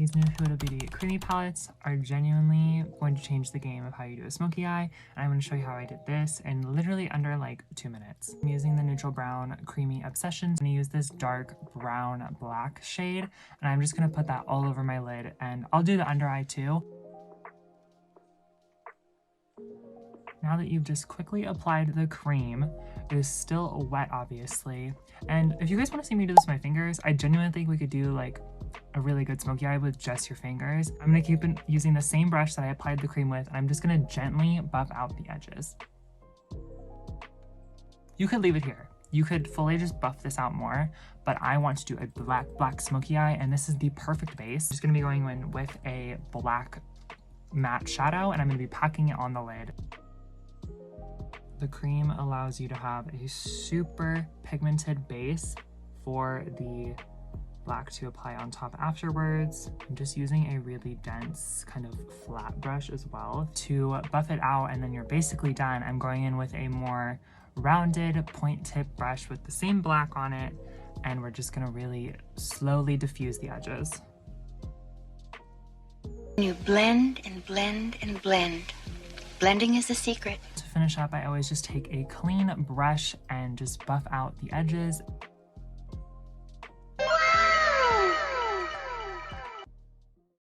These new Huda Beauty creamy palettes are genuinely going to change the game of how you do a smoky eye. And I'm going to show you how I did this in literally under like 2 minutes. I'm using the neutral brown creamy obsession. I'm going to use this dark brown black shade, and I'm just going to put that all over my lid, and I'll do the under eye too. Now that you've just quickly applied the cream, it is still wet obviously. And if you guys want to see me do this with my fingers, I genuinely think we could do like a really good smoky eye with just your fingers. I'm going to keep using the same brush that I applied the cream with, and I'm just going to gently buff out the edges. You could leave it here. You could fully just buff this out more, but I want to do a black smoky eye, and this is the perfect base. I'm just going to be going in with a black matte shadow, and I'm going to be packing it on the lid. The cream allows you to have a super pigmented base for the black to apply on top afterwards. I'm just using a really dense kind of flat brush as well to buff it out, and then you're basically done. I'm going in with a more rounded point tip brush with the same black on it, and we're just gonna really slowly diffuse the edges. You blend and blend and blend. Blending is the secret. To finish up, I always just take a clean brush and just buff out the edges.